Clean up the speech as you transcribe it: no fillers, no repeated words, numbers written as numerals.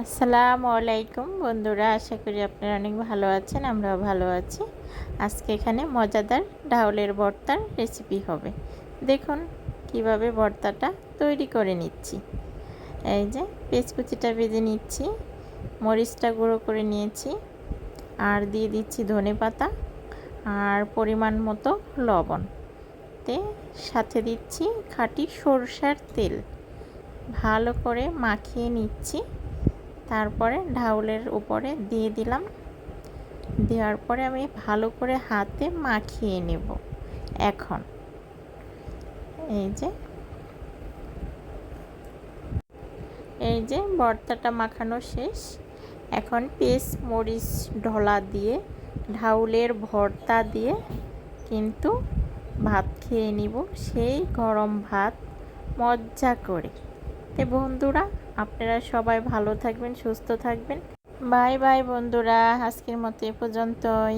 আসসালামু আলাইকুম বন্ধুরা, আশা করি আপনারা অনেক ভালো আছেন। আমরাও ভালো আছি। আজকে এখানে মজাদার ডাউলের ভর্তার রেসিপি হবে। দেখুন কিভাবে ভর্তাটা তৈরি করে নিচ্ছি। এই যে পেঁয়াজ কুচিটা ভেজে নিচ্ছি, মরিচটা গুঁড়ো করে নিয়েছি, আর দিয়ে দিচ্ছি ধনেপাতা আর পরিমাণ মতো লবণ। সাথে দিচ্ছি খাঁটি সরষের তেল। ভালো করে মাখিয়ে নিচ্ছি। তারপরে ডাউলের উপরে দিয়ে দিলাম। দেওয়ার পরে আমি ভালো করে হাতে মাখিয়ে নেব। এখন এই যে ভর্তাটা মাখানো শেষ। এখন পেঁয়াজ মরিচ ঢলা দিয়ে ডাউলের ভর্তা দিয়ে কিন্তু ভাত খেয়ে নিব, সেই গরম ভাত মজা করে। বন্ধুরা, আপনারা সবাই ভালো থাকবেন, সুস্থ থাকবেন। বাই বাই বন্ধুরা, আজকের মতো এ পর্যন্তই।